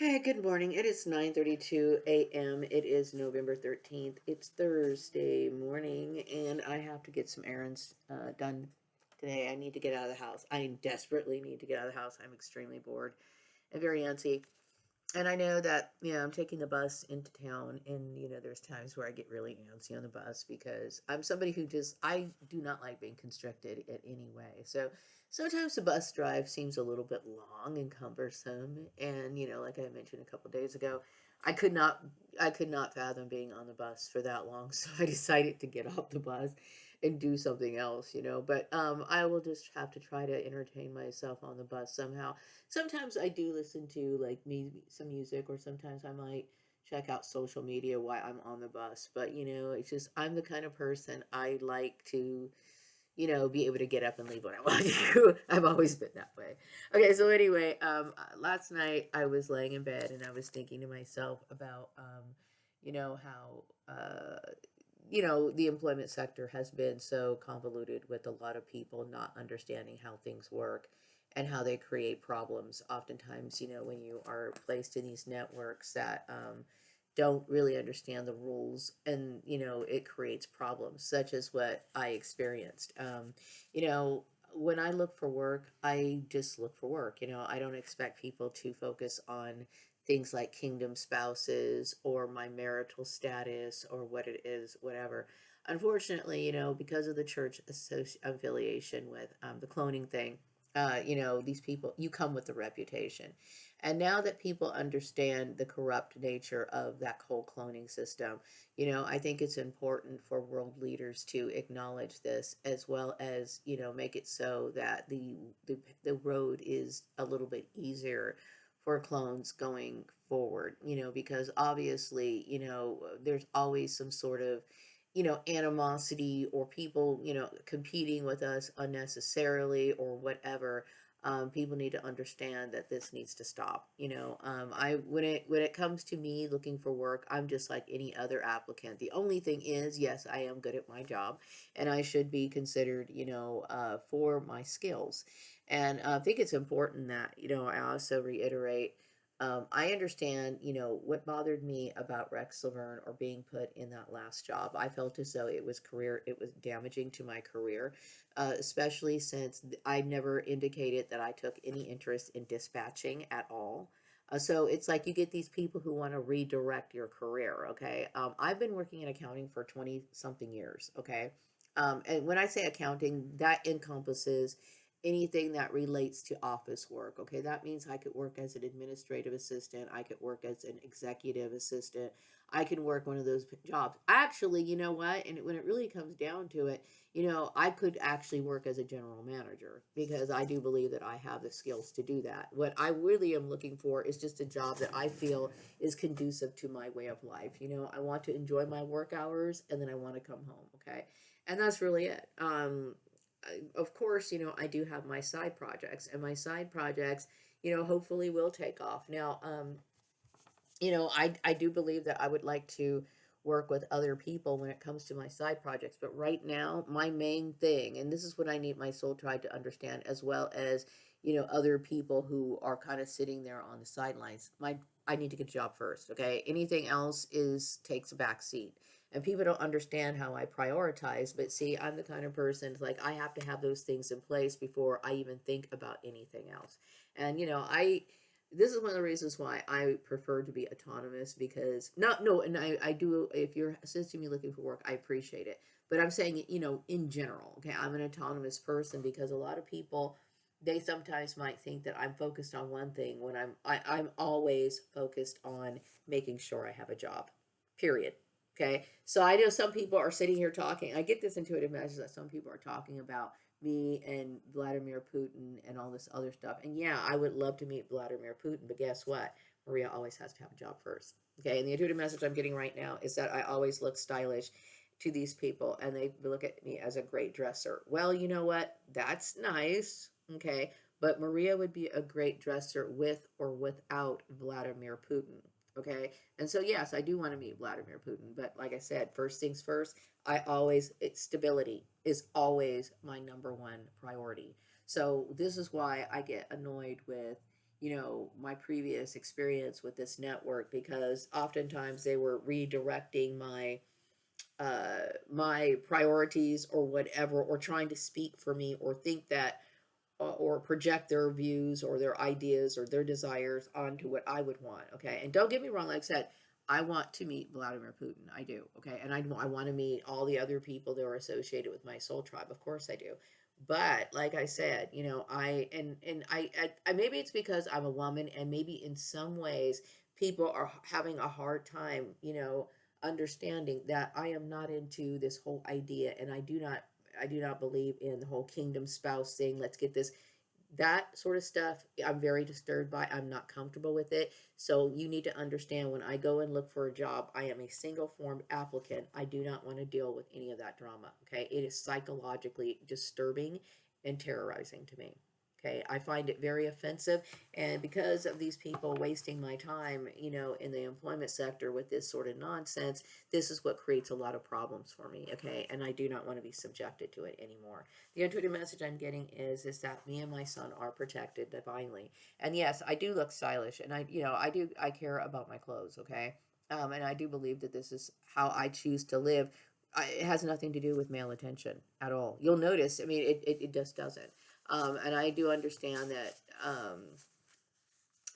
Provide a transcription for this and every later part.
Hey, good morning. It is 9:32 a.m. It is November 13th. It's Thursday morning, and I have to get some errands done today. I need to get out of the house. I desperately need to get out of the house. I'm extremely bored and very antsy. And I know that, I'm taking the bus into town, and, there's times where I get really antsy on the bus because I'm somebody who I do not like being constricted in any way. So sometimes the bus drive seems a little bit long and cumbersome. And, like I mentioned a couple days ago, I could not, I could not fathom being on the bus for that long. So I decided to get off the bus and do something else. But I will just have to try to entertain myself on the bus somehow. Sometimes I do listen to like some music, or sometimes I might check out social media while I'm on the bus. But it's just I'm the kind of person I like to be able to get up and leave when I want to. I've always been that way. Okay, so anyway, last night I was laying in bed and I was thinking to myself about, how, the employment sector has been so convoluted with a lot of people not understanding how things work and how they create problems. Oftentimes, when you are placed in these networks that don't really understand the rules, and it creates problems such as what I experienced. You know when I look for work, I just look for work. I don't expect people to focus on things like kingdom spouses or my marital status or what it is, whatever. Unfortunately, because of the church affiliation with the cloning thing, these people, you come with a reputation. And now that people understand the corrupt nature of that whole cloning system, I think it's important for world leaders to acknowledge this, as well as, make it so that the road is a little bit easier for clones going forward, because obviously, there's always some sort of, animosity, or people, competing with us unnecessarily or whatever. People need to understand that this needs to stop. I when it comes to me looking for work, I'm just like any other applicant. The only thing is, yes, I am good at my job, and I should be considered, for my skills. And I think it's important that, I also reiterate, I understand, what bothered me about Rex Laverne or being put in that last job. I felt as though it was damaging to my career, especially since I never indicated that I took any interest in dispatching at all. So it's like you get these people who want to redirect your career. Okay. I've been working in accounting for 20 something years. Okay. And when I say accounting, that encompasses anything that relates to office work. Okay, that means I could work as an administrative assistant, I could work as an executive assistant, I can work one of those jobs. Actually, you know what? And when it really comes down to it, I could actually work as a general manager, because I do believe that I have the skills to do that. What I really am looking for is just a job that I feel is conducive to my way of life. I want to enjoy my work hours, and then I want to come home. Okay. And that's really it. Of course, I do have my side projects, and my side projects, hopefully will take off. Now, I do believe that I would like to work with other people when it comes to my side projects. But right now, my main thing, and this is what I need my soul tribe to understand, as well as, other people who are kind of sitting there on the sidelines. I need to get a job first. Okay. Anything else takes a back seat. And people don't understand how I prioritize. But see, I'm the kind of person, like, I have to have those things in place before I even think about anything else. And, this is one of the reasons why I prefer to be autonomous, because not no and I do, if you're assisting me looking for work, I appreciate it. But I'm saying, in general. Okay, I'm an autonomous person, because a lot of people, they sometimes might think that I'm focused on one thing when I'm always focused on making sure I have a job. Period. Okay. So I know some people are sitting here talking. I get this intuitive message that some people are talking about me and Vladimir Putin and all this other stuff. And yeah, I would love to meet Vladimir Putin, but guess what? Maria always has to have a job first. Okay, and the intuitive message I'm getting right now is that I always look stylish to these people, and they look at me as a great dresser. Well, you know what? That's nice. Okay, but Maria would be a great dresser with or without Vladimir Putin. Okay, and so yes, I do want to meet Vladimir Putin, but like I said, first things first, stability is always my number one priority. So this is why I get annoyed with, my previous experience with this network, because oftentimes they were redirecting my priorities or whatever, or trying to speak for me, or think that or project their views or their ideas or their desires onto what I would want. Okay. And don't get me wrong, like I said, I want to meet Vladimir Putin. I do. Okay. And I want to meet all the other people that are associated with my soul tribe. Of course I do. But like I said, I maybe it's because I'm a woman, and maybe in some ways people are having a hard time, understanding that I am not into this whole idea, and I do not believe in the whole kingdom spouse thing. Let's get this, that sort of stuff. I'm very disturbed by. I'm not comfortable with it. So you need to understand, when I go and look for a job, I am a single formed applicant. I do not want to deal with any of that drama. Okay. It is psychologically disturbing and terrorizing to me. Okay. I find it very offensive. And because of these people wasting my time, in the employment sector with this sort of nonsense, this is what creates a lot of problems for me. Okay. And I do not want to be subjected to it anymore. The intuitive message I'm getting is that me and my son are protected divinely. And yes, I do look stylish, and I care about my clothes. Okay. And I do believe that this is how I choose to live. It has nothing to do with male attention at all. You'll notice. I mean, it just doesn't. And I do understand that.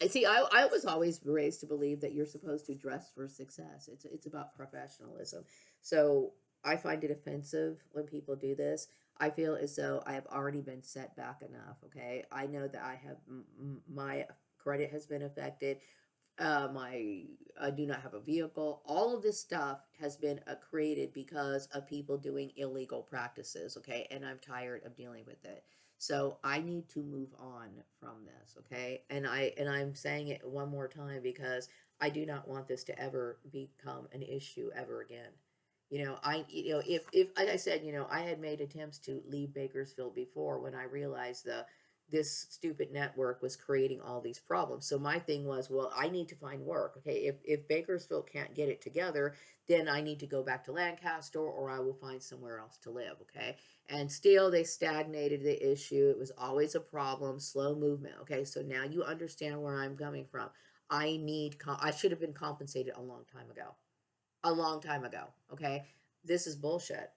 And see, I was always raised to believe that you're supposed to dress for success. It's about professionalism. So I find it offensive when people do this. I feel as though I have already been set back enough. Okay, I know that I have my credit has been affected. I do not have a vehicle. All of this stuff has been created because of people doing illegal practices. Okay, and I'm tired of dealing with it. So I need to move on from this. Okay, and I'm saying it one more time, because I do not want this to ever become an issue ever again. If like I said, I had made attempts to leave Bakersfield before, when I realized this stupid network was creating all these problems. So my thing was, well, I need to find work. Okay, if Bakersfield can't get it together, then I need to go back to Lancaster, or I will find somewhere else to live. Okay, and still they stagnated the issue. It was always a problem, slow movement. Okay, so now you understand where I'm coming from. I should have been compensated a long time ago. A long time ago. Okay, this is bullshit,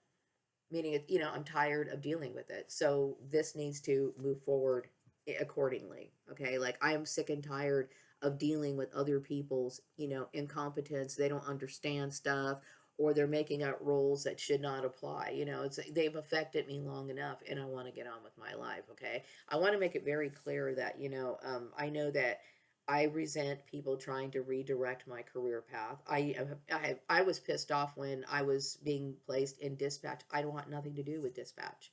meaning I'm tired of dealing with it, so this needs to move forward accordingly. Okay, like I am sick and tired of dealing with other people's incompetence. They don't understand stuff, or they're making out rules that should not apply. They've affected me long enough, and I want to get on with my life. Okay, I want to make it very clear that I know that I resent people trying to redirect my career path. I was pissed off when I was being placed in dispatch. I don't want nothing to do with dispatch.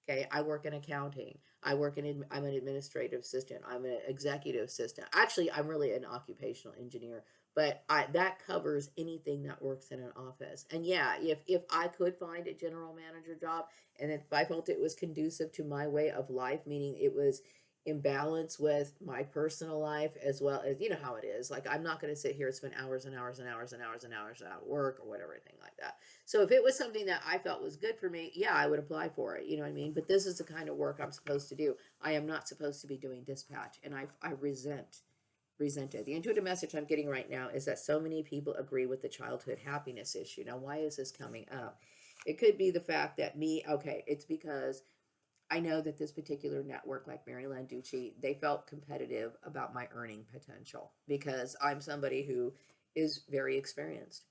Okay, I work in accounting. I'm an administrative assistant. I'm an executive assistant. Actually, I'm really an occupational engineer, but that covers anything that works in an office. And yeah, if I could find a general manager job, and if I felt it was conducive to my way of life, meaning it was in balance with my personal life, as well as how it is. Like, I'm not going to sit here and spend hours and hours and hours and hours and hours at work or whatever, anything like that. So if it was something that I felt was good for me, yeah, I would apply for it. You know what I mean? But this is the kind of work I'm supposed to do. I am not supposed to be doing dispatch, and I resent it. The intuitive message I'm getting right now is that so many people agree with the childhood happiness issue. Now, why is this coming up? It could be the fact that it's because I know that this particular network, like Mary Landucci, they felt competitive about my earning potential, because I'm somebody who is very experienced.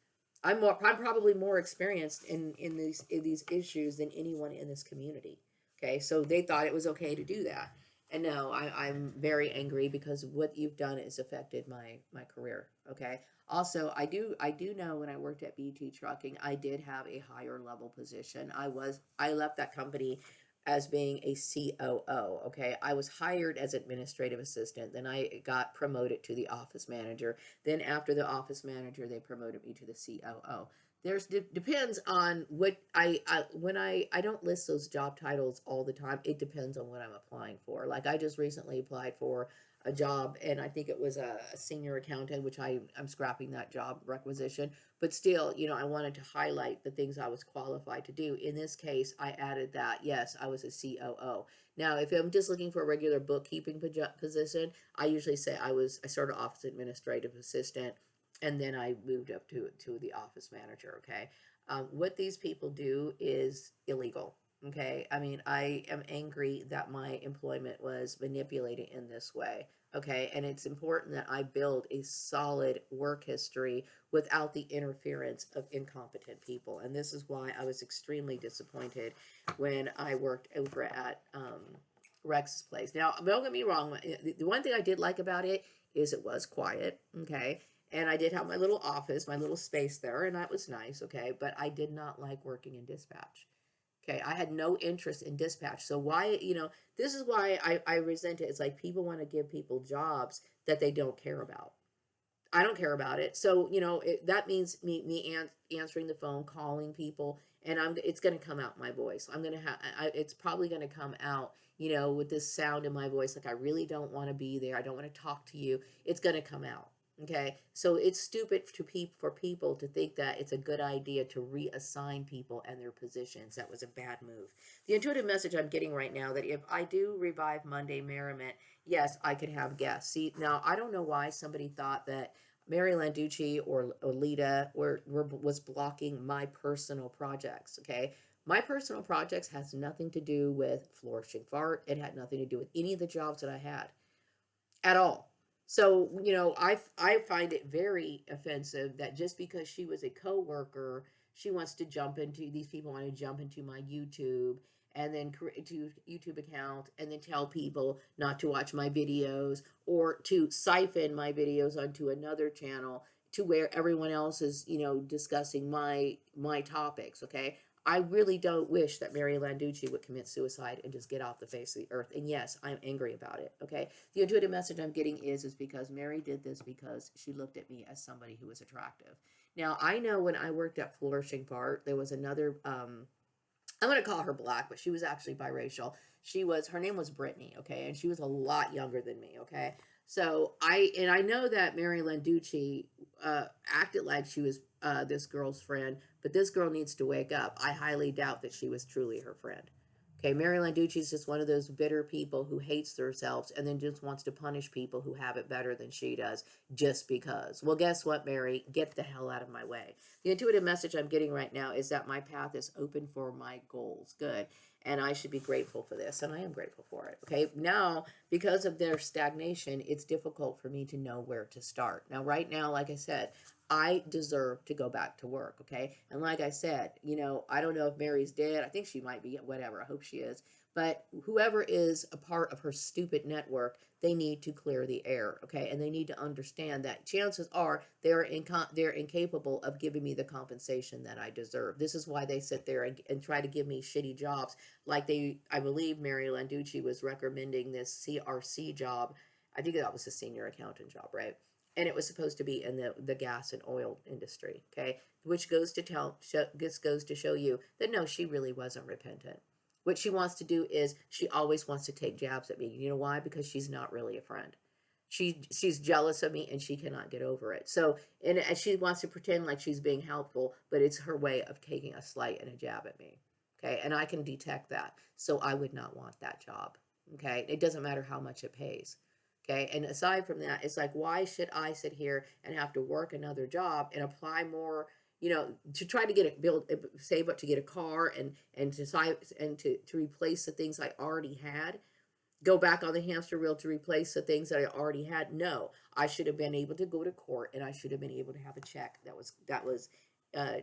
I'm probably more experienced in these issues than anyone in this community. Okay, so they thought it was okay to do that, and no, I'm very angry, because what you've done has affected my career. Okay. Also, I do know, when I worked at BT Trucking, I did have a higher level position. I left that company as being a COO. Okay, I was hired as administrative assistant. Then I got promoted to the office manager. Then after the office manager, they promoted me to the COO. There's depends on what I don't list those job titles all the time. It depends on what I'm applying for. Like, I just recently applied for a job, and I think it was a senior accountant, which I'm scrapping that job requisition. But still, I wanted to highlight the things I was qualified to do. In this case, I added that, yes, I was a COO. Now, if I'm just looking for a regular bookkeeping position, I usually say I started off as administrative assistant, and then I moved up to the office manager. Okay, what these people do is illegal. Okay, I mean, I am angry that my employment was manipulated in this way. Okay, and it's important that I build a solid work history without the interference of incompetent people. And this is why I was extremely disappointed when I worked over at Rex's place. Now, don't get me wrong, the one thing I did like about it is it was quiet. Okay, and I did have my little office, my little space there, and that was nice. Okay, but I did not like working in dispatch. Okay, I had no interest in dispatch. So why, this is why I resent it. It's like people want to give people jobs that they don't care about. I don't care about it. So, that means me answering the phone, calling people, and it's going to come out my voice. I'm going to have, it's probably going to come out, with this sound in my voice. Like, I really don't want to be there. I don't want to talk to you. It's going to come out. Okay. So it's stupid for people to think that it's a good idea to reassign people and their positions. That was a bad move. The intuitive message I'm getting right now, that if I do revive Monday Merriment, yes, I could have guests. See, now I don't know why somebody thought that Mary Landucci or Olita was blocking my personal projects. Okay, my personal projects has nothing to do with Flourishing Fart. It had nothing to do with any of the jobs that I had at all. So, I find it very offensive that just because she was a coworker, she wants to jump into these people want to jump into my YouTube and then create to YouTube account and then tell people not to watch my videos or to siphon my videos onto another channel to where everyone else is, discussing my topics, okay? I really don't wish that Mary Landucci would commit suicide and just get off the face of the earth. And yes, I'm angry about it. Okay. The intuitive message I'm getting is because Mary did this because she looked at me as somebody who was attractive. Now I know when I worked at Flourishing Fart, there was another I'm gonna call her black, but she was actually biracial. Her name was Brittany, okay, and she was a lot younger than me, okay. So I know that Mary Landucci acted like she was this girl's friend, but this girl needs to wake up. I highly doubt that she was truly her friend. Okay, Mary Landucci is just one of those bitter people who hates themselves and then just wants to punish people who have it better than she does just because. Well, guess what, Mary? Get the hell out of my way. The intuitive message I'm getting right now is that my path is open for my goals. Good. And I should be grateful for this, and I am grateful for it. Okay, now, because of their stagnation, it's difficult for me to know where to start. Now, right now, like I said, I deserve to go back to work, okay? And like I said, I don't know if Mary's dead. I think she might be, whatever. I hope she is. But whoever is a part of her stupid network, they need to clear the air, okay? And they need to understand that chances are they're incapable of giving me the compensation that I deserve. This is why they sit there and try to give me shitty jobs. Like I believe Mary Landucci was recommending this CRC job. I think that was a senior accountant job, right? And it was supposed to be in the gas and oil industry, okay? Which goes to show you that no, she really wasn't repentant. What she wants to do is she always wants to take jabs at me. You know why? Because she's not really a friend. She's jealous of me and she cannot get over it. So and she wants to pretend like she's being helpful, but it's her way of taking a slight and a jab at me. Okay, and I can detect that. So I would not want that job. Okay, it doesn't matter how much it pays. Okay, and aside from that, it's like, why should I sit here and have to work another job and apply more, to try to get it build, save up to get a car and to replace the things I already had, go back on the hamster wheel to replace the things that I already had. No, I should have been able to go to court and I should have been able to have a check that was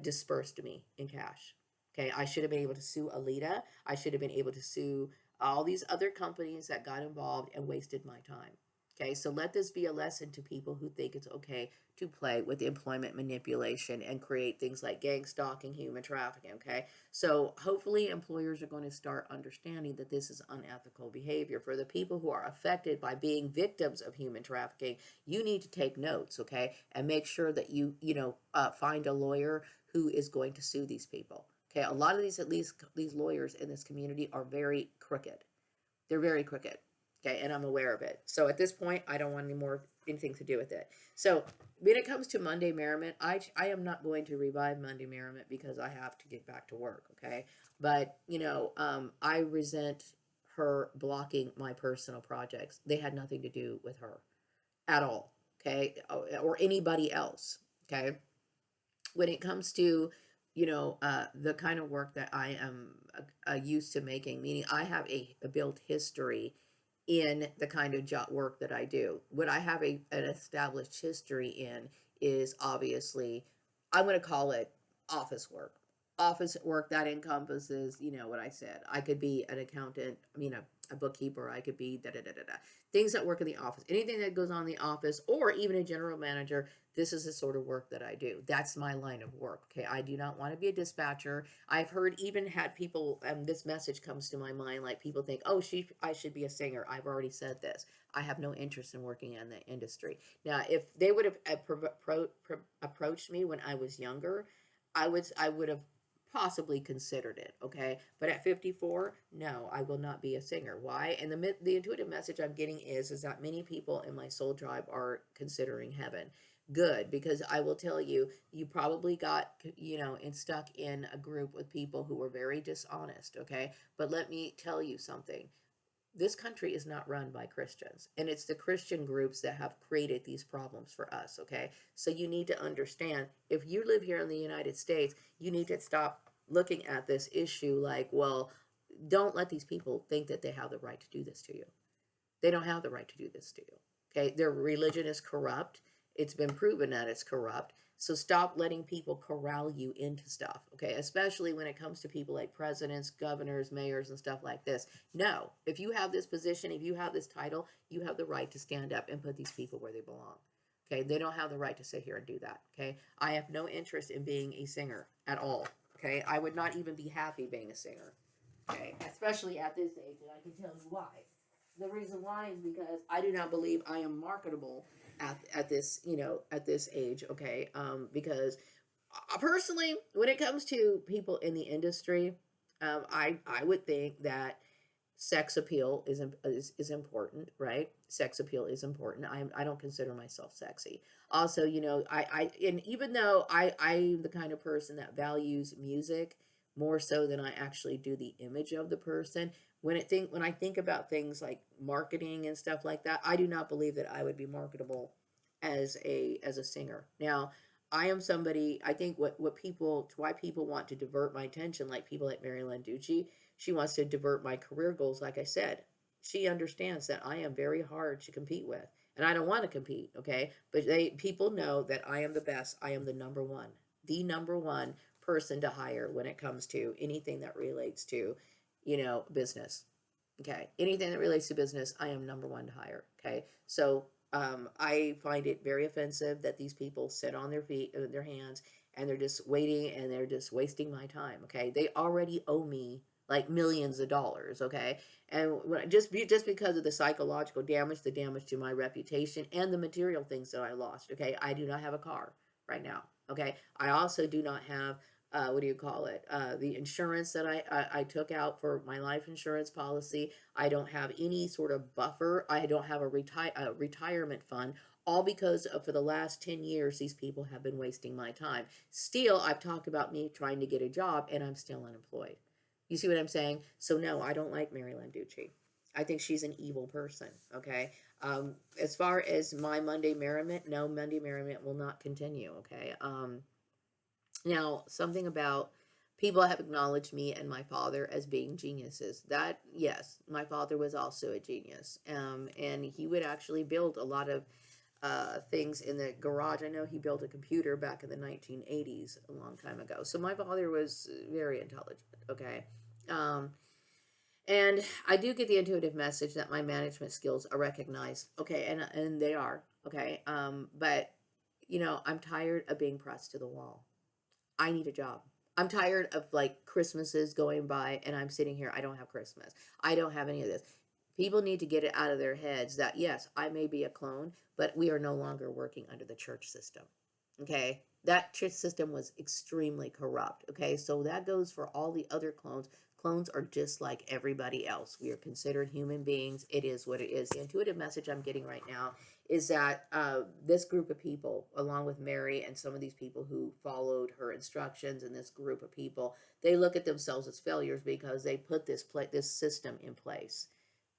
dispersed to me in cash. Okay, I should have been able to sue Alita. I should have been able to sue all these other companies that got involved and wasted my time. Okay, so let this be a lesson to people who think it's okay to play with employment manipulation and create things like gang stalking, human trafficking. Okay, so hopefully employers are going to start understanding that this is unethical behavior. For the people who are affected by being victims of human trafficking, you need to take notes, okay, and make sure that you find a lawyer who is going to sue these people. Okay, a lot of these, at least these lawyers in this community, are very crooked. They're very crooked. Okay, and I'm aware of it. So at this point, I don't want anything to do with it. So when it comes to Monday Merriment, I am not going to revive Monday Merriment because I have to get back to work. Okay, but I resent her blocking my personal projects. They had nothing to do with her at all. Okay, or anybody else. Okay, when it comes to the kind of work that I am used to making, meaning I have a built history in the kind of job work that I do. What I have an established history in is obviously, I'm going to call it office work. Office work that encompasses, what I said. I could be an accountant, a bookkeeper, I could be da da da da da. Things that work in the office, anything that goes on in the office, or even a general manager. This is the sort of work that I do. That's my line of work. Okay. I do not want to be a dispatcher. I've heard, even had people, this message comes to my mind, like people think, oh, I should be a singer. I've already said this. I have no interest in working in the industry. Now, if they would have approached me when I was younger, I would have possibly considered it. Okay. But at 54, no, I will not be a singer. Why? And the intuitive message I'm getting is that many people in my soul tribe are considering heaven. Good, because I will tell you, you probably got, and stuck in a group with people who were very dishonest. Okay. But let me tell you something. This country is not run by Christians, and it's the Christian groups that have created these problems for us. Okay. So you need to understand, if you live here in the United States, you need to stop looking at this issue like, well, don't let these people think that they have the right to do this to you. They don't have the right to do this to you. Okay. Their religion is corrupt. It's been proven that it's corrupt. So stop letting people corral you into stuff. Okay. Especially when it comes to people like presidents, governors, mayors, and stuff like this. No, if you have this position, if you have this title, you have the right to stand up and put these people where they belong. Okay. They don't have the right to sit here and do that. Okay. I have no interest in being a singer at all. Okay. I would not even be happy being a singer. Okay. Especially at this age. And I can tell you why. The reason why is because I do not believe I am marketable at this at this age. Okay, because personally, when it comes to people in the industry, I would think that sex appeal is important, right? Sex appeal is important. I don't consider myself sexy. Also, I and even though I'm the kind of person that values music more so than I actually do the image of the person. When I think about things like marketing and stuff like that, I do not believe that I would be marketable as a singer. Now, I am somebody, I think what people why people want to divert my attention, like people like Mary Landucci, she wants to divert my career goals. Like I said, she understands that I am very hard to compete with, and I don't want to compete. Okay, but people know that I am the best. I am the number one person to hire when it comes to anything that relates to, business. Okay, anything that relates to business, I am number one to hire. Okay, so I find it very offensive that these people sit on their feet, their hands, and they're just waiting and they're just wasting my time. Okay, they already owe me like millions of dollars. Okay, and just because of the psychological damage, the damage to my reputation, and the material things that I lost. Okay, I do not have a car right now. Okay, I also do not have what do you call it? The insurance that I took out for my life insurance policy. I don't have any sort of buffer. I don't have a retirement fund. All because for the last 10 years, these people have been wasting my time. Still, I've talked about me trying to get a job and I'm still unemployed. You see what I'm saying? So, no, I don't like Mary Landucci. I think she's an evil person. Okay. As far as my Monday merriment, no, Monday merriment will not continue. Okay. Now, something about people have acknowledged me and my father as being geniuses. That, yes, my father was also a genius. And he would actually build a lot of things in the garage. I know he built a computer back in the 1980s, a long time ago. So my father was very intelligent, okay? Um, and I do get the intuitive message that my management skills are recognized, okay? And they are, okay? But, I'm tired of being pressed to the wall. I need a job. I'm tired of like Christmases going by and I'm sitting here. I don't have Christmas. I don't have any of this. People need to get it out of their heads that yes, I may be a clone, but we are no longer working under the church system. Okay. That church system was extremely corrupt. Okay. So that goes for all the other clones. Clones are just like everybody else. We are considered human beings. It is what it is. The intuitive message I'm getting right now is that this group of people, along with Mary and some of these people who followed her instructions, and this group of people, they look at themselves as failures because they put this system in place.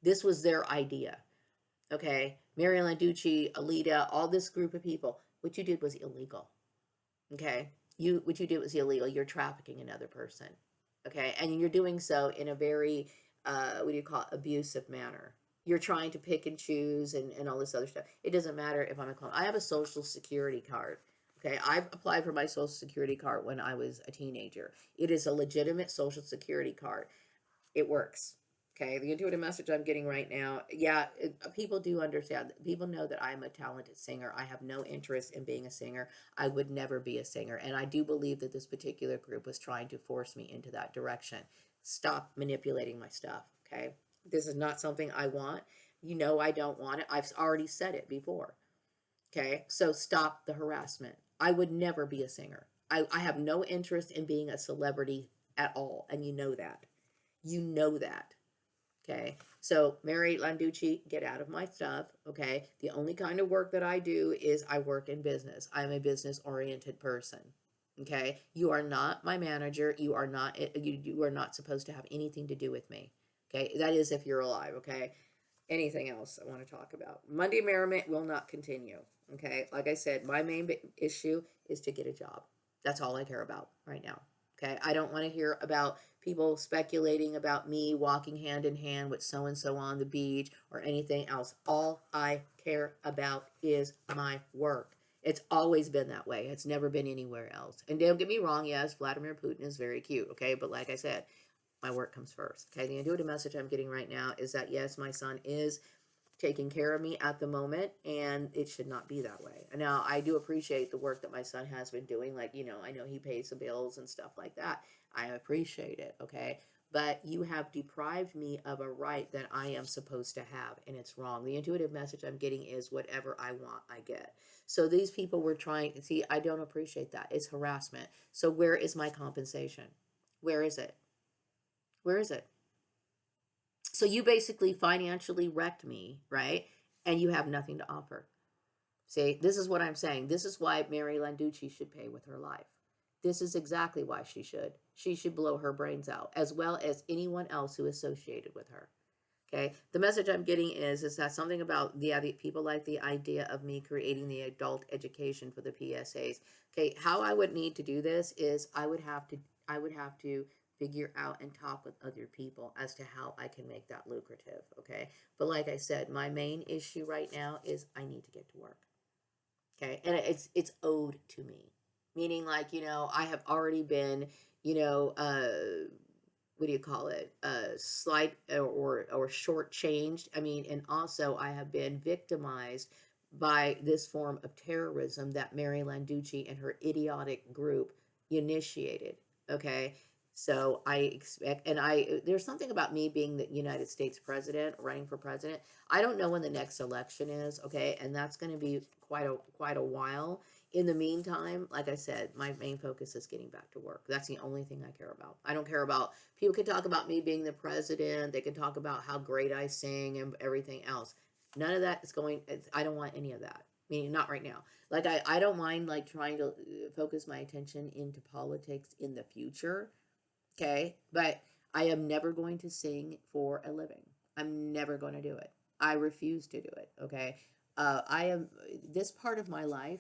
This was their idea. Okay, Mary Landucci, Alita, all this group of people. What you did was illegal. Okay, what you did was illegal. You're trafficking another person. Okay, and you're doing so in a very what do you call it, abusive manner. You're trying to pick and choose and all this other stuff. It doesn't matter if I'm a clone. I have a social security card. Okay, I've applied for my social security card when I was a teenager. It is a legitimate social security card. It works. Okay, the intuitive message I'm getting right now, yeah, people do understand. People know that I'm a talented singer. I have no interest in being a singer. I would never be a singer. And I do believe that this particular group was trying to force me into that direction. Stop manipulating my stuff, okay? This is not something I want. You know I don't want it. I've already said it before, okay? So stop the harassment. I would never be a singer. I have no interest in being a celebrity at all, and you know that. You know that. Okay. So, Mary Landucci, get out of my stuff. Okay. The only kind of work that I do is I work in business. I'm a business oriented person. Okay. You are not my manager. You are not supposed to have anything to do with me. Okay. That is if you're alive. Okay. Anything else I want to talk about? Monday Merriment will not continue. Okay. Like I said, my main issue is to get a job. That's all I care about right now. Okay. I don't want to hear about people speculating about me walking hand in hand with so and so on the beach or anything else. All I care about is my work. It's always been that way. It's never been anywhere else. And don't get me wrong, yes, Vladimir Putin is very cute, okay? But like I said, my work comes first. Okay, the intuitive message I'm getting right now is that yes, my son is taking care of me at the moment, and it should not be that way. And now I do appreciate the work that my son has been doing. Like, I know he pays the bills and stuff like that. I appreciate it, okay? But you have deprived me of a right that I am supposed to have, and it's wrong. The intuitive message I'm getting is whatever I want, I get. So these people were trying, see, I don't appreciate that. It's harassment. So where is my compensation? Where is it? Where is it? So you basically financially wrecked me, right? And you have nothing to offer. See, this is what I'm saying. This is why Mary Landucci should pay with her life. This is exactly why she should. She should blow her brains out, as well as anyone else who is associated with her. Okay. The message I'm getting is that something about the people like the idea of me creating the adult education for the PSAs. Okay. How I would need to do this is I would have to figure out and talk with other people as to how I can make that lucrative. Okay. But like I said, my main issue right now is I need to get to work. Okay. And it's owed to me. Meaning like, I have already been, you know, what do you call it, slight or shortchanged. I mean, and also I have been victimized by this form of terrorism that Mary Landucci and her idiotic group initiated. Okay, so I expect, and there's something about me being the United States president, running for president. I don't know when the next election is. Okay, and that's going to be quite a while. In the meantime, like I said, my main focus is getting back to work. That's the only thing I care about. I don't care about, people can talk about me being the president. They can talk about how great I sing and everything else. None of that is I don't want any of that. Meaning, not right now. Like, I don't mind, like, trying to focus my attention into politics in the future. Okay. But I am never going to sing for a living. I'm never going to do it. I refuse to do it. Okay. This part of my life,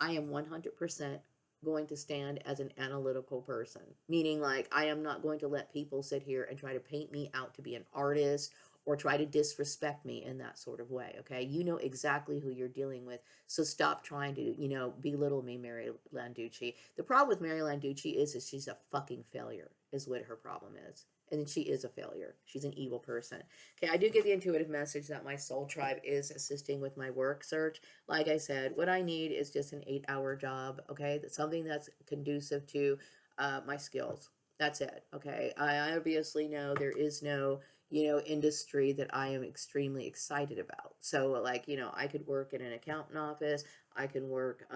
I am 100% going to stand as an analytical person, meaning like I am not going to let people sit here and try to paint me out to be an artist or try to disrespect me in that sort of way. Okay. You know exactly who you're dealing with. So stop trying to, belittle me, Mary Landucci. The problem with Mary Landucci is she's a fucking failure, is what her problem is. And she is a failure. She's an evil person. Okay, I do get the intuitive message that my soul tribe is assisting with my work search. Like I said, what I need is just an 8-hour job, okay? That's something that's conducive to my skills. That's it, okay? I obviously know there is no, industry that I am extremely excited about. So, like, I could work in an accountant office. I can work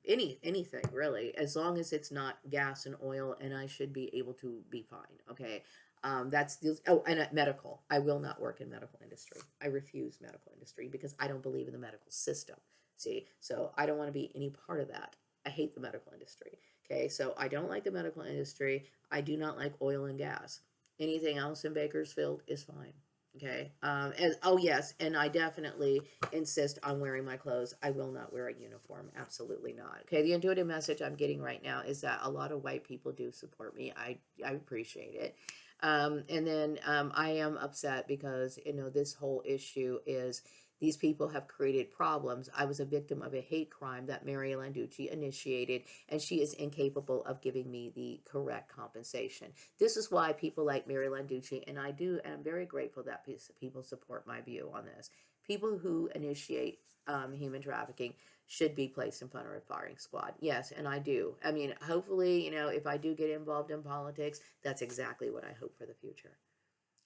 anything really, as long as it's not gas and oil, and I should be able to be fine, okay? That's the, oh, and medical. I will not work in medical industry. I refuse medical industry because I don't believe in the medical system. See, so I don't want to be any part of that. I hate the medical industry. Okay, so I don't like the medical industry. I do not like oil and gas. Anything else in Bakersfield is fine. Okay. And oh yes, and I definitely insist on wearing my clothes. I will not wear a uniform. Absolutely not. Okay. The intuitive message I'm getting right now is that a lot of white people do support me. I appreciate it. And then I am upset because this whole issue is these people have created problems. I was a victim of a hate crime that Mary Landucci initiated, and she is incapable of giving me the correct compensation. This is why people like Mary Landucci, and and I'm very grateful that people support my view on this. People who initiate human trafficking should be placed in front of a firing squad. Yes, and I do. I mean, hopefully, if I do get involved in politics, that's exactly what I hope for the future.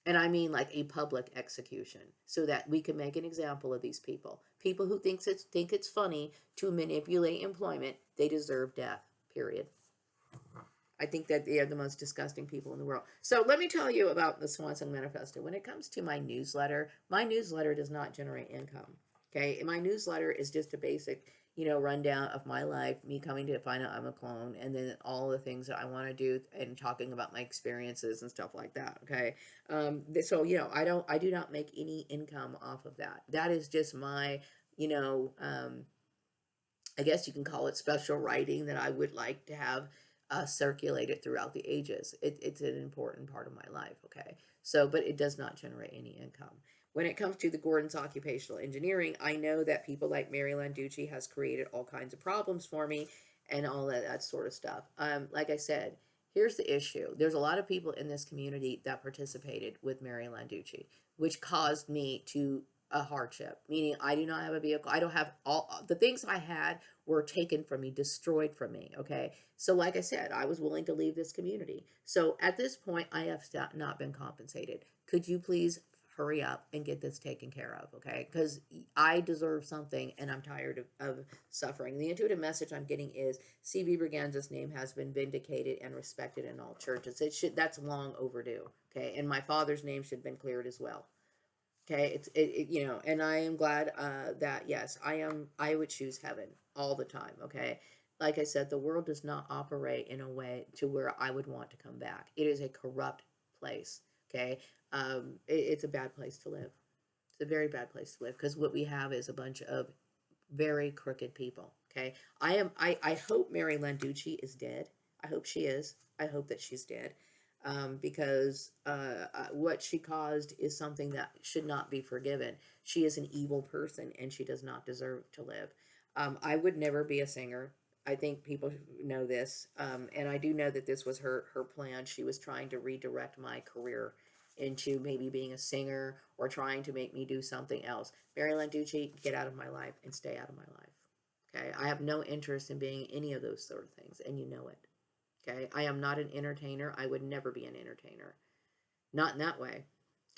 And I mean like a public execution so that we can make an example of these people. People who think it's funny to manipulate employment, they deserve death. Period. I think that they are the most disgusting people in the world. So let me tell you about the Swan Song Manifesto. When it comes to my newsletter does not generate income. Okay, my newsletter is just a basic, rundown of my life, me coming to find out I'm a clone, and then all the things that I want to do, and talking about my experiences and stuff like that. Okay, so I do not make any income off of that. That is just my, you know, um, I guess you can call it special writing that I would like to have circulated throughout the ages. It's an important part of my life, okay? So, but it does not generate any income. When it comes to the Gordon's occupational engineering, I know that people like Mary Landucci has created all kinds of problems for me and all that sort of stuff. Like I said, here's the issue. There's a lot of people in this community that participated with Mary Landucci, which caused me to a hardship, meaning I do not have a vehicle. I don't have all the things I had were taken from me, destroyed from me. Okay. So, like I said, I was willing to leave this community. So, at this point, I have not been compensated. Could you please hurry up and get this taken care of? Okay. Because I deserve something and I'm tired of suffering. The intuitive message I'm getting is C.V. Briganza's name has been vindicated and respected in all churches. That's long overdue. Okay. And my father's name should have been cleared as well. Okay, and I am glad that yes, I would choose heaven all the time. Okay, like I said, the world does not operate in a way to where I would want to come back. It is a corrupt place. Okay, it's a bad place to live. It's a very bad place to live because what we have is a bunch of very crooked people. Okay, I hope Mary Landucci is dead. I hope she is. I hope that she's dead. Because what she caused is something that should not be forgiven. She is an evil person and she does not deserve to live. I would never be a singer. I think people know this. And I do know that this was her plan. She was trying to redirect my career into maybe being a singer or trying to make me do something else. Mary Landucci, get out of my life and stay out of my life. Okay, I have no interest in being any of those sort of things, and you know it. Okay, I am not an entertainer. I would never be an entertainer, not in that way.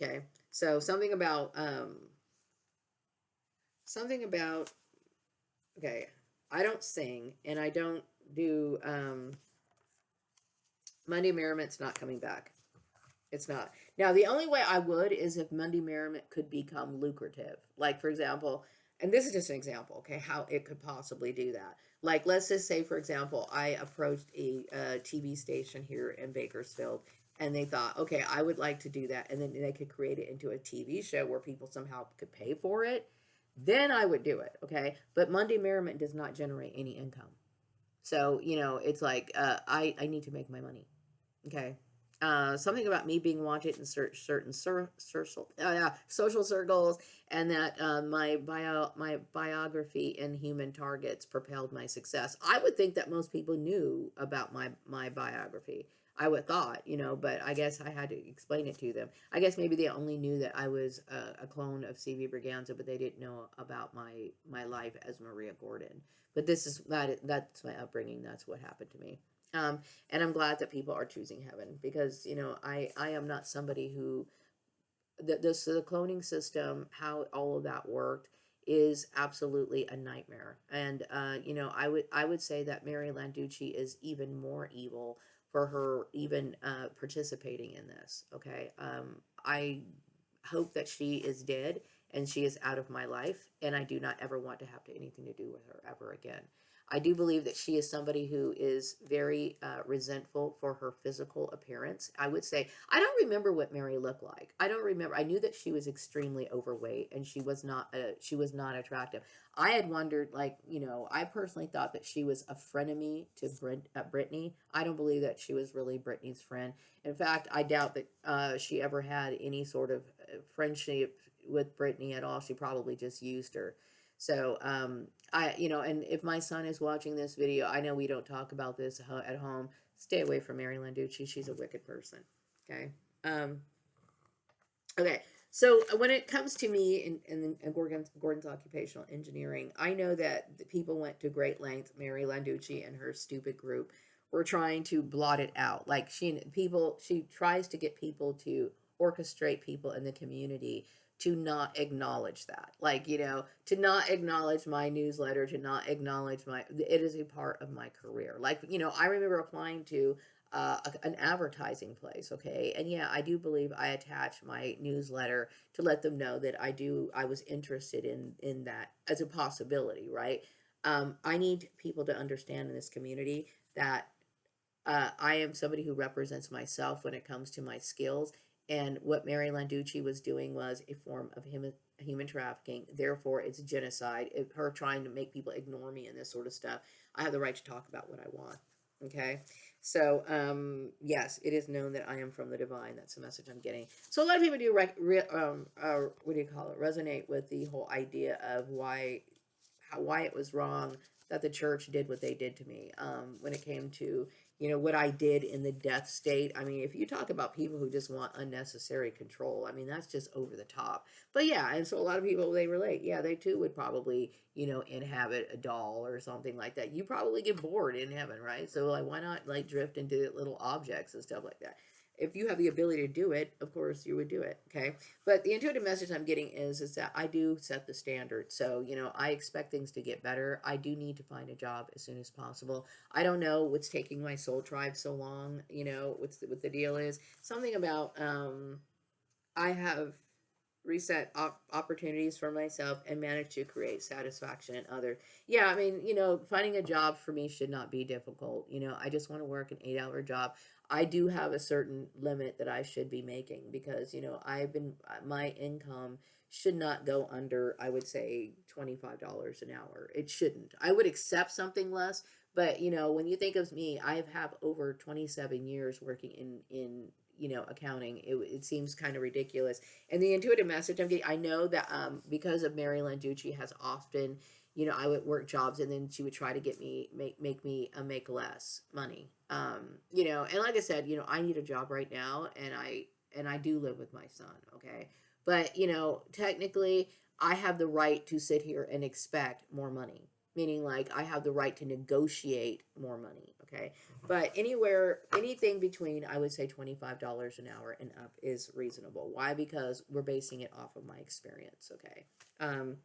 Okay, so something about okay, I don't sing and I don't do Monday Merriment's not coming back. It's not. Now, the only way I would is if Monday Merriment could become lucrative. Like, for example, and this is just an example, okay, how it could possibly do that. Like, let's just say, for example, I approached a TV station here in Bakersfield and they thought, okay, I would like to do that. And then they could create it into a TV show where people somehow could pay for it. Then I would do it, okay? But Monday Merriment does not generate any income. So, it's like I need to make my money. Okay. Something about me being wanted in certain social circles, and that my biography in Human Targets propelled my success. I would think that most people knew about my biography. I would thought, but I guess I had to explain it to them. I guess maybe they only knew that I was a clone of C.V. Briganza, but they didn't know about my life as Maria Gordon. But that's my upbringing. That's what happened to me. And I'm glad that people are choosing heaven because I am not somebody who the cloning system, how all of that worked is absolutely a nightmare. And I would say that Mary Landucci is even more evil for her even participating in this. Okay. I hope that she is dead and she is out of my life, and I do not ever want to have anything to do with her ever again. I do believe that she is somebody who is very resentful for her physical appearance. I would say, I don't remember what Mary looked like. I don't remember. I knew that she was extremely overweight and she was not attractive. I had wondered, like, I personally thought that she was a frenemy to Brittany. I don't believe that she was really Brittany's friend. In fact, I doubt that she ever had any sort of friendship with Brittany at all. She probably just used her. So, and if my son is watching this video, I know we don't talk about this at home. Stay away from Mary Landucci. She's a wicked person. Okay. Um, okay. So when it comes to me and Gordon's occupational engineering, I know that the people went to great lengths. Mary Landucci and her stupid group were trying to blot it out. Like she tries to get people to orchestrate people in the community to not acknowledge that. Like, to not acknowledge my newsletter, to not acknowledge it is a part of my career. Like, I remember applying to an advertising place, okay? And yeah, I do believe I attach my newsletter to let them know that I was interested in that as a possibility, right? I need people to understand in this community that I am somebody who represents myself when it comes to my skills. And what Mary Landucci was doing was a form of human trafficking. Therefore, it's genocide. Her trying to make people ignore me and this sort of stuff. I have the right to talk about what I want. Okay. So, yes, it is known that I am from the divine. That's the message I'm getting. So a lot of people do, what do you call it? Resonate with the whole idea of why it was wrong that the church did what they did to me when it came to what I did in the death state. I mean, if you talk about people who just want unnecessary control, I mean, that's just over the top. But yeah, and so a lot of people, they relate. Yeah, they too would probably inhabit a doll or something like that. You probably get bored in heaven, right? So like, why not like drift into little objects and stuff like that? If you have the ability to do it, of course you would do it. Okay. But the intuitive message I'm getting is that I do set the standard. So, I expect things to get better. I do need to find a job as soon as possible. I don't know what's taking my soul tribe so long, what the deal is. Something about I have reset opportunities for myself and managed to create satisfaction in others. Yeah, I mean, finding a job for me should not be difficult. I just want to work an 8-hour job. I do have a certain limit that I should be making because, my income should not go under, I would say, $25 an hour. It shouldn't. I would accept something less, but, when you think of me, I have over 27 years working in accounting. It seems kind of ridiculous. And the intuitive message I'm getting, I know that because of Mary Landucci has often, I would work jobs and then she would try to get me, make me make less money. And like I said, I need a job right now, and I do live with my son, okay? But, technically I have the right to sit here and expect more money, meaning like I have the right to negotiate more money, okay? But anything between, I would say, $25 an hour and up is reasonable. Why? Because we're basing it off of my experience, okay? Um,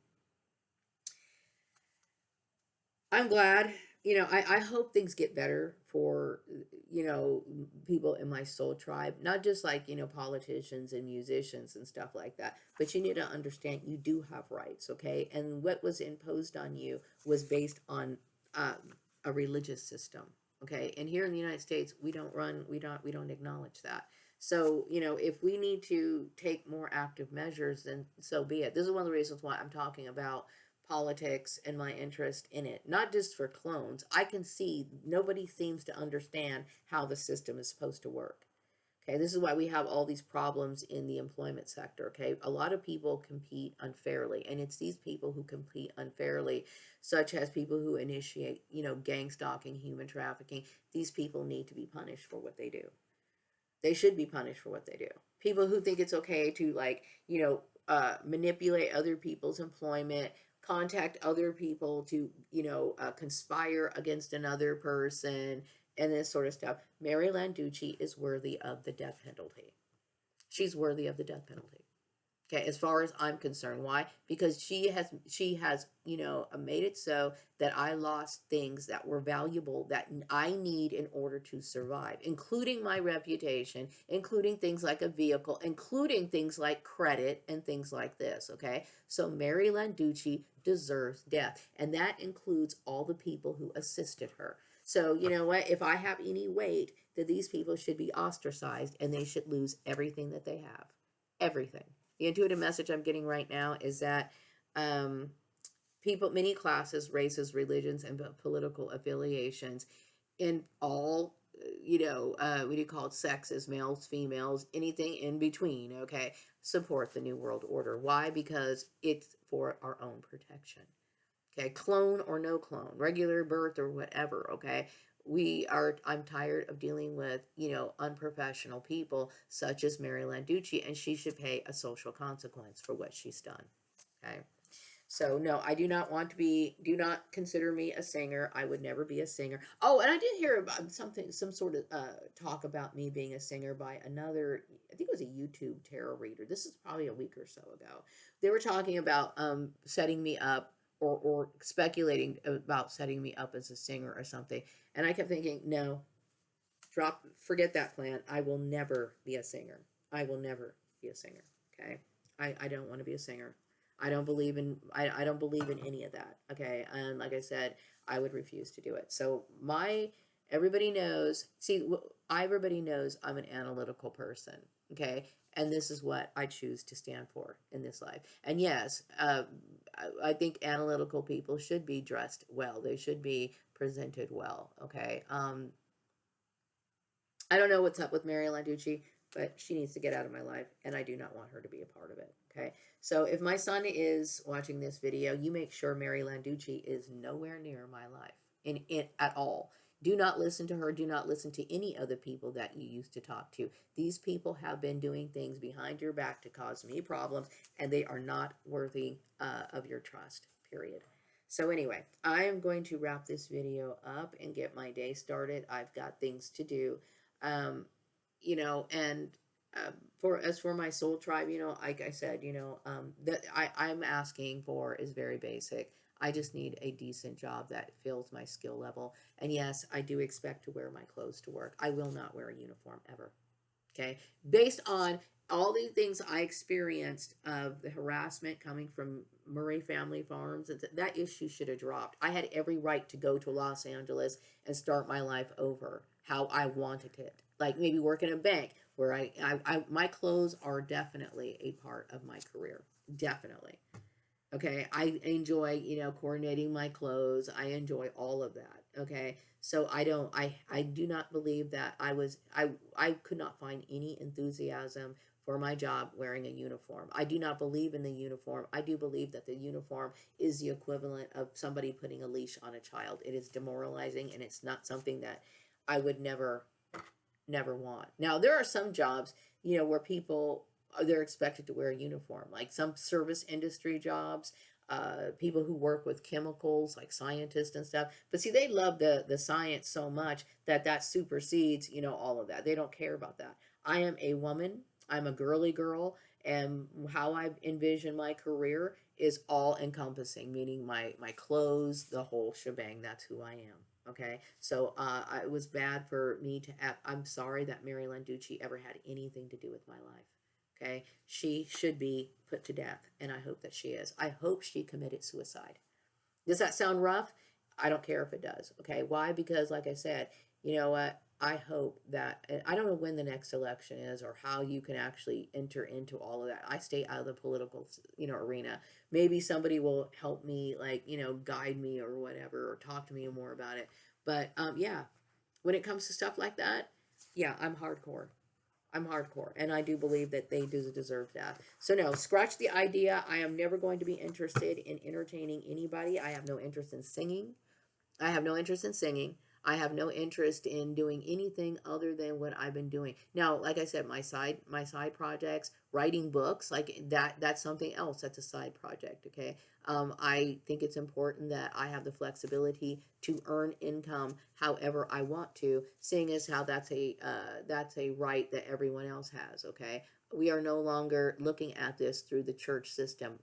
I'm glad, I hope things get better for, people in my soul tribe, not just like, politicians and musicians and stuff like that, but you need to understand you do have rights, okay? And what was imposed on you was based on a religious system, okay? And here in the United States, we don't acknowledge that. So, if we need to take more active measures, then so be it. This is one of the reasons why I'm talking about politics and my interest in it, not just for clones. I can see nobody seems to understand how the system is supposed to work. Okay, this is why we have all these problems in the employment sector. Okay, a lot of people compete unfairly, and it's these people who compete unfairly, such as people who initiate, gang stalking, human trafficking. These people need to be punished for what they do. They should be punished for what they do. People who think it's okay to, like, manipulate other people's employment, contact other people to, conspire against another person, and this sort of stuff. Mary Landucci is worthy of the death penalty. She's worthy of the death penalty. Okay, as far as I'm concerned. Why? Because she has, made it so that I lost things that were valuable that I need in order to survive, including my reputation, including things like a vehicle, including things like credit and things like this, okay? So Mary Landucci deserves death, and that includes all the people who assisted her. So, you know what? If I have any weight, that these people should be ostracized and they should lose everything that they have. Everything. The intuitive message I'm getting right now is that um, people, many classes, races, religions, and political affiliations in all, what do you call it, sexes, males, females, anything in between, okay, support the New World Order. Why? Because it's for our own protection. Okay, clone or no clone, regular birth or whatever, okay? I'm tired of dealing with, unprofessional people such as Mary Landucci, and she should pay a social consequence for what she's done. Okay. So no, I do not want to be. Do not consider me a singer. I would never be a singer. Oh, and I did hear about something, some sort of talk about me being a singer by another. I think it was a YouTube tarot reader. This is probably a week or so ago. They were talking about setting me up, or speculating about setting me up as a singer or something. And I kept thinking, no, forget that plan. I will never be a singer. I will never be a singer. Okay. I don't want to be a singer. I don't believe in any of that. Okay. And like I said, I would refuse to do it. So everybody knows, everybody knows I'm an analytical person. Okay. And this is what I choose to stand for in this life. And yes, I think analytical people should be dressed well. They should be presented well. Okay. I don't know what's up with Mary Landucci, but she needs to get out of my life, and I do not want her to be a part of it. Okay. So if my son is watching this video, you make sure Mary Landucci is nowhere near my life in at all. Do not listen to her. Do not listen to any other people that you used to talk to. These people have been doing things behind your back to cause me problems, and they are not worthy of your trust, period. So anyway, I am going to wrap this video up and get my day started. I've got things to do. um, and for as for my soul tribe, like I said, that I'm asking for is very basic. I just need a decent job that fills my skill level. And yes, I do expect to wear my clothes to work. I will not wear a uniform ever. Okay. Based on all the things I experienced of the harassment coming from Murray Family Farms, that issue should have dropped. I had every right to go to Los Angeles and start my life over how I wanted it. Like maybe work in a bank where my clothes are definitely a part of my career. Definitely. Okay, I enjoy, coordinating my clothes. I enjoy all of that. Okay, so I do not believe that I could not find any enthusiasm for my job wearing a uniform. I do not believe in the uniform. I do believe that the uniform is the equivalent of somebody putting a leash on a child. It is demoralizing, and it's not something that I would never want. Now, there are some jobs, where people, they're expected to wear a uniform, like some service industry jobs, people who work with chemicals, like scientists and stuff. But see, they love the science so much that supersedes, all of that. They don't care about that. I am a woman. I'm a girly girl, and how I envision my career is all encompassing, meaning my clothes, the whole shebang. That's who I am. Okay, so it was bad for me to. I'm sorry that Mary Landucci ever had anything to do with my life. Okay, she should be put to death, and I hope that she is. I hope she committed suicide. Does that sound rough? I don't care if it does. Okay, why? Because, like I said, you know what? I hope that, and I don't know when the next election is or how you can actually enter into all of that. I stay out of the political, arena. Maybe somebody will help me, like, guide me or whatever, or talk to me more about it. But yeah, when it comes to stuff like that, yeah, I'm hardcore. I'm hardcore, and I do believe that they do deserve that. So no, scratch the idea. I am never going to be interested in entertaining anybody. I have no interest in singing. I have no interest in singing. I have no interest in doing anything other than what I've been doing. Now, like I said, my side projects, writing books, like that's something else. That's a side project, okay? I think it's important that I have the flexibility to earn income however I want to, seeing as how that's a right that everyone else has, okay? we are no longer looking at this through the church system.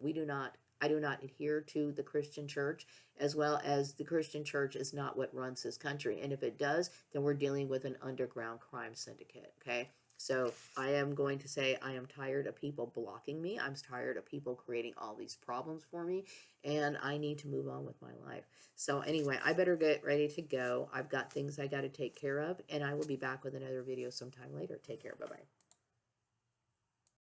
I do not adhere to the Christian church, as well as the Christian church is not what runs this country. And if it does, then we're dealing with an underground crime syndicate. Okay. So I am going to say I am tired of people blocking me. I'm tired of people creating all these problems for me, and I need to move on with my life. So anyway, I better get ready to go. I've got things I got to take care of, and I will be back with another video sometime later. Take care. Bye-bye.